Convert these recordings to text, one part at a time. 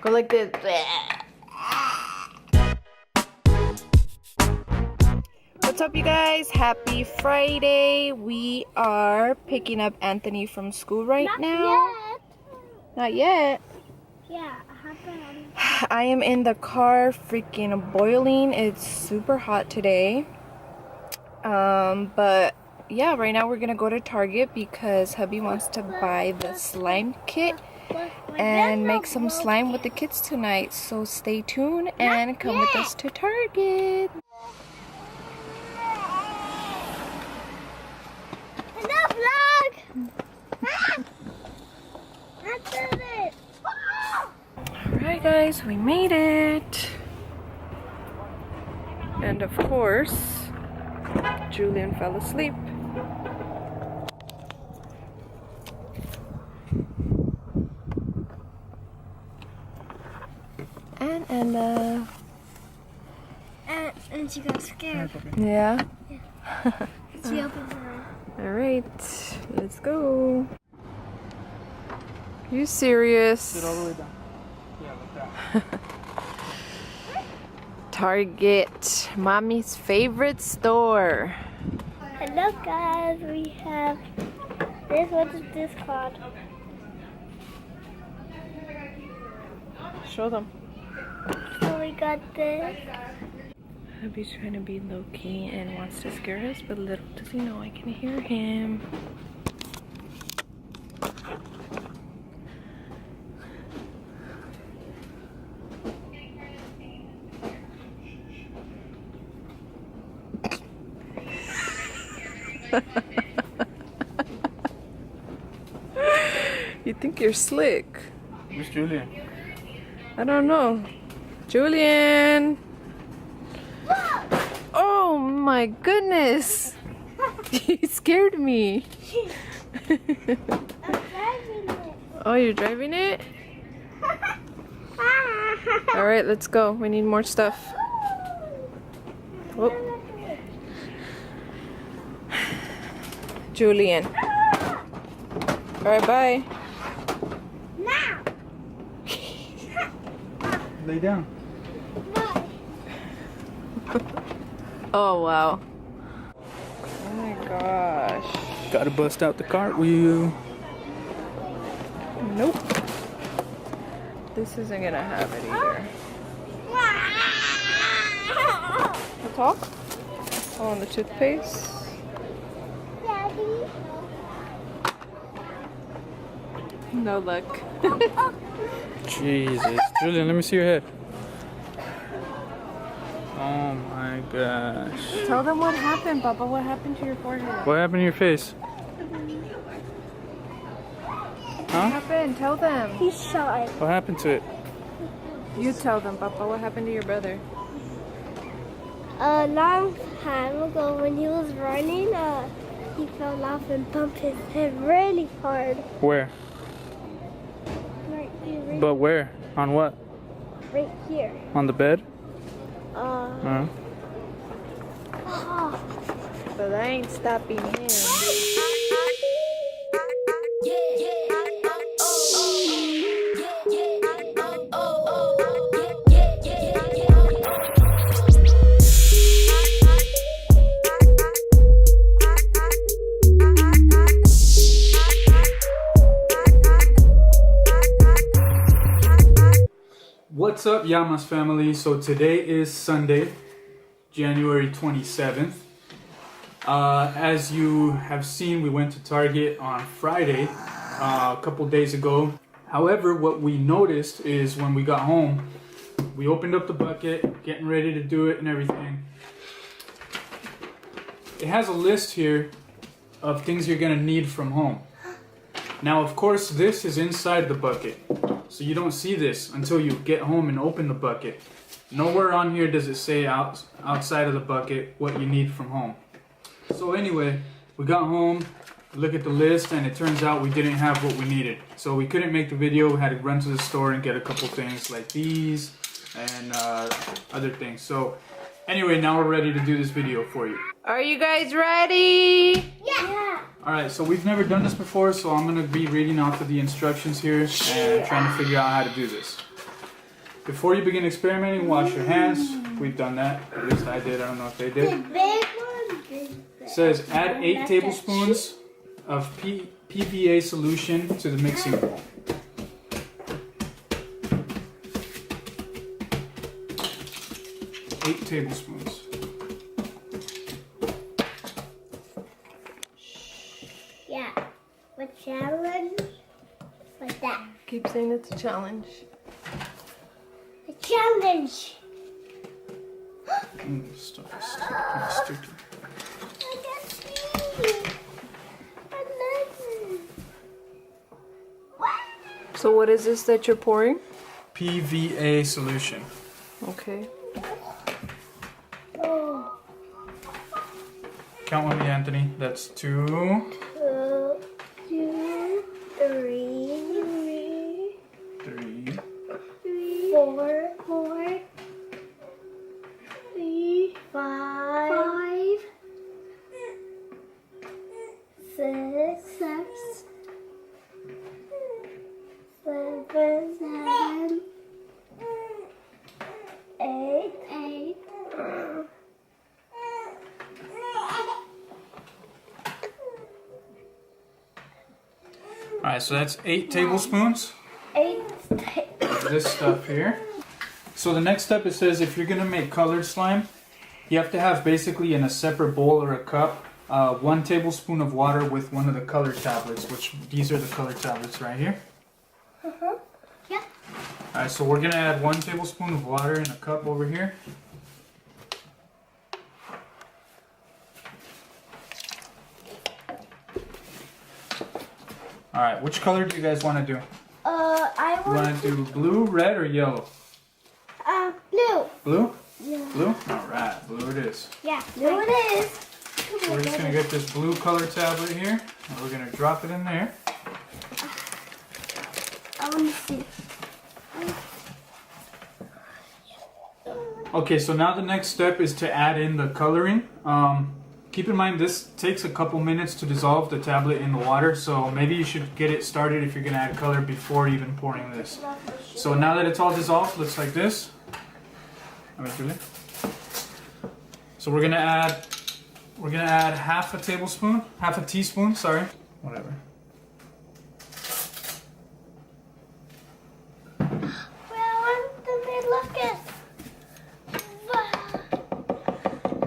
Go like this. What's up, you guys? Happy Friday. We are picking up Anthony from school right now. Not yet. Yeah, I am in the car freaking boiling. It's super hot today. But yeah, right now we're gonna go to Target because hubby wants to buy the slime kit and make some slime with the kids tonight. So stay tuned and come with us to Target. Alright guys, we made it. And of course, Julian fell asleep. And Ella. And she got scared. Yeah? She opened her eyes. Alright, let's go. You serious? Sit all the way down. Yeah, like that. Target, mommy's favorite store. Hello guys, we have this. What is this called? Show them. So we got this. Hubby's trying to be low-key and wants to scare us, but little does he know I can hear him. You think you're slick? Where's Julian? I don't know. Julian! Oh my goodness! You scared me. I'm driving it. Oh, you're driving it? Alright, let's go. We need more stuff. Whoop. Julian. Alright, bye. Now. Lay down. Oh, wow. Oh my gosh. Gotta bust out the cartwheel. Nope. This isn't gonna have it either. The talk? Oh, and the toothpaste? Daddy. No luck. Jesus. Julian, let me see your head. Oh my gosh. Tell them what happened, Papa. What happened to your forehead? What happened to your face? What Huh? happened? Tell them. He shot it. What happened to it? You tell them, Papa. What happened to your brother? A long time ago, when he was running, he fell off and bumped his head really hard. Where? Right here. But where? On what? Right here. On the bed? Oh. But I ain't stopping him. What's up, LLAMAS family? So today is Sunday, January 27th. As you have seen, we went to Target on Friday, a couple days ago. However, what we noticed is when we got home, we opened up the bucket, getting ready to do it and everything. It has a list here of things you're gonna need from home. Now, of course, this is inside the bucket, so you don't see this until you get home and open the bucket. Nowhere on here does it say outside of the bucket what you need from home. So anyway, we got home, look at the list, and it turns out we didn't have what we needed. So we couldn't make the video. We had to run to the store and get a couple things like these and other things. So anyway, now we're ready to do this video for you. Are you guys ready? Yeah. Alright, so we've never done this before, so I'm going to be reading off of the instructions here and trying to figure out how to do this. Before you begin experimenting, wash your hands. We've done that. At least I did. I don't know if they The did. big one. It says add 8 tablespoons of PVA solution to the mixing bowl. 8 tablespoons. Yeah. What challenge? Like that. Keep saying it's a challenge. The challenge. Stuff is sticky. I can see. So what is this that you're pouring? PVA solution. Okay. Oh. Count with me, Anthony. That's 2. 2, 3, 3. 4, 3, 5, 6, 7, 8. Alright, so that's 8 tablespoons 8. of this stuff here. So the next step, it says if you're going to make colored slime, you have to have basically in a separate bowl or a cup 1 tablespoon of water with one of the color tablets, which these are the color tablets right here. Yeah. Alright, so we're going to add 1 tablespoon of water in a cup over here. Alright, which color do you guys want to do? I You want to do blue, red, or yellow? blue. Blue? Yeah. Blue? Alright, blue it is. Yeah, blue it is. So we're just going to get this blue color tablet here, and we're going to drop it in there. I want to see. Okay, so now the next step is to add in the coloring. Keep in mind this takes a couple minutes to dissolve the tablet in the water, so maybe you should get it started if you're going to add color before even pouring this. So now that it's all dissolved, looks like this. So we're gonna add half a teaspoon, sorry, whatever.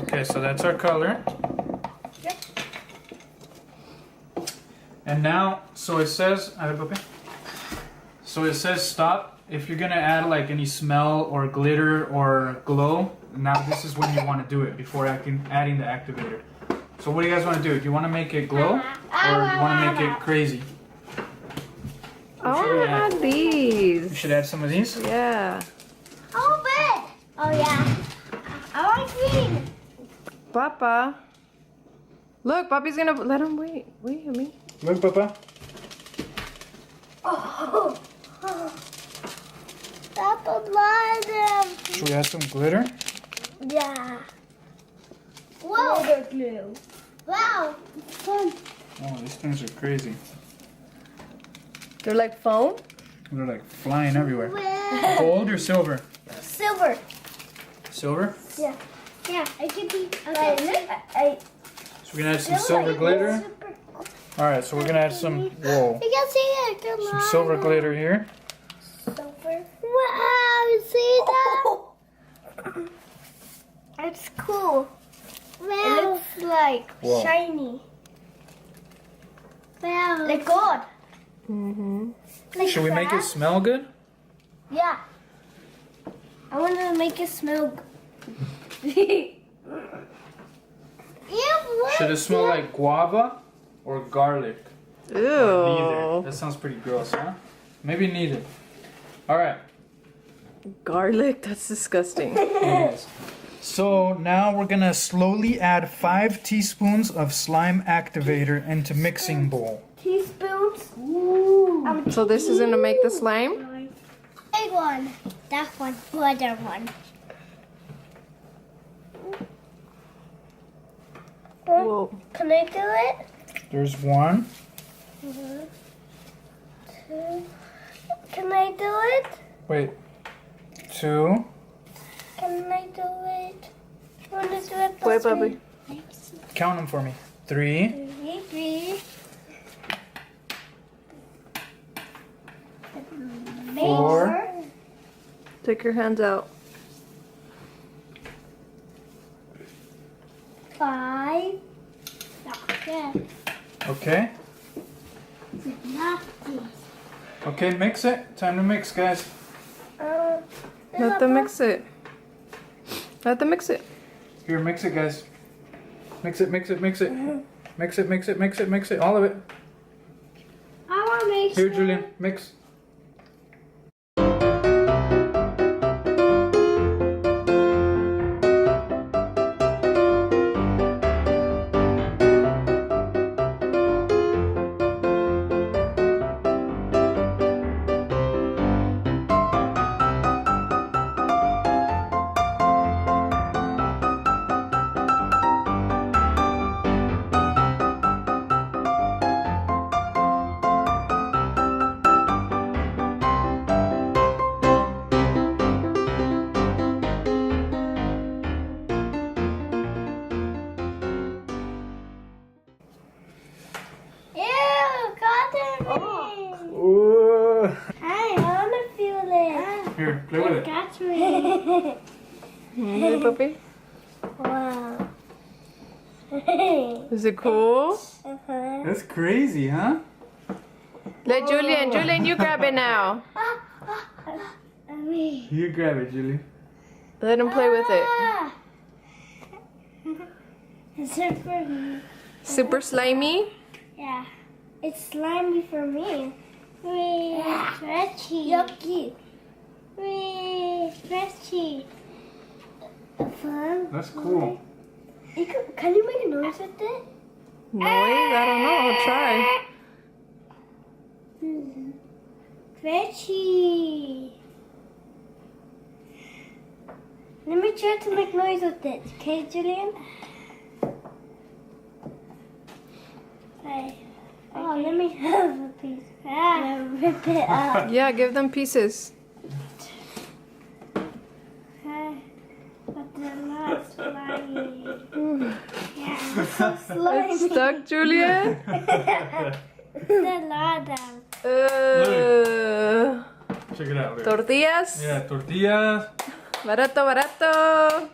Okay, so that's our color. Yep. And now, so it says stop. If you're gonna add like any smell or glitter or glow, now this is when you want to do it before adding the activator. So what do you guys want to do? Do you want to make it glow or do you want to make it crazy? I want to add You these. should add some of these. Yeah. Oh, red. Oh, yeah. I want green. Papa. Look, Papi's gonna let him wait. Wait a minute. Look, Papa. Oh. Papa, bottom. Should we add some glitter? Yeah. Whoa. Glitter glue. Wow. Fun. Oh, these things are crazy. They're like foam? They're like flying everywhere. Red. Gold or silver? Silver. Silver? Yeah. Yeah, it could be. Okay. So we're gonna add some silver glitter. Alright, so we're gonna add some, whoa, You can see it. Come some on. silver glitter here. Silver. Wow, you see that? It's cool. Wow. It looks like Whoa. shiny. Wow. Like gold. Mm-hmm. Like Should we make it crab? smell good? Yeah. I want to make it smell good. Should it smell like guava or garlic? Or neither. Ew. That sounds pretty gross, huh? Maybe neither. Alright. Garlic? That's disgusting. Yes. So now we're gonna slowly add 5 teaspoons of slime activator into mixing bowl. Teaspoons. Ooh. So this is gonna make the slime? Big one. That one. Other one. Whoa. Can I do it? There's 1. 2. Can I do it? Wait. 2. Can I do it? I want to do it. Wait, Bobby. Count them for me. 3. 3. 4. Take your hands out. 5. Okay. Okay, mix it. Time to mix, guys. Let them mix it. Let them mix it. Here, mix it, guys. Mix it, mix it, mix it. Mix it, mix it, mix it, mix it. All of it. I want to make Here, Julian, mix. Ooh. Hi, I want to feel it. Here, play with it. Catch me. Hey, Puppy. Wow. Is it cool? That's crazy, huh? Let Julian. Julian, you grab it now. You grab it, Julie. Let him play with it. Super. Super slimy. Yeah. It's slimy for me. Stretchy. Yucky. Stretchy. Fun. That's cool. Can you make a noise with it? Noise? I don't know. I'll try. Stretchy. Let me try to make noise with it. Okay, Julian? Oh, let me have a piece. Rip it up. Yeah, give them pieces. But they're not slimy. Yeah, it's so slimy. It's stuck, Julian? They're not Check it out. Look. Tortillas? Yeah, tortillas. Barato, barato.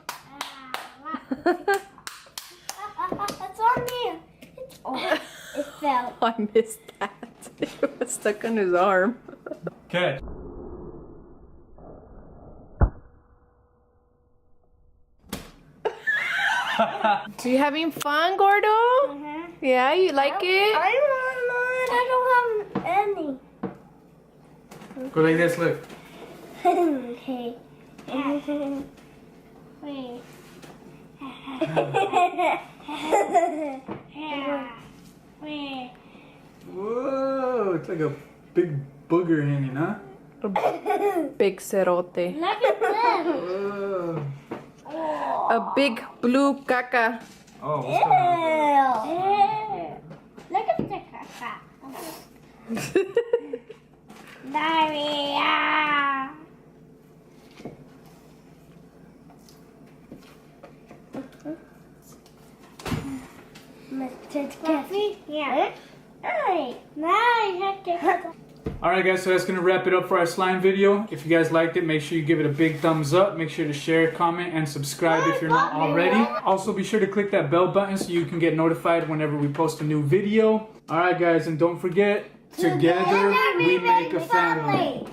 It's on me. It fell. Oh, I missed that. It was stuck on his arm. Catch. Are you having fun, Gordo? Yeah, you like it? I don't have any. Go like this, look. Okay. Wait. Whoa, it's like a big booger hanging, huh? Big cerote. Look at this. Whoa. A big blue caca. Oh, what's going on? Ew. Look at the caca. Diarrhea. Coffee? Yeah. Alright. Now I have to. Alright guys, so that's going to wrap it up for our slime video. If you guys liked it, make sure you give it a big thumbs up. Make sure to share, comment, and subscribe if you're not already. Also be sure to click that bell button so you can get notified whenever we post a new video. Alright guys, and don't forget, together we make a family.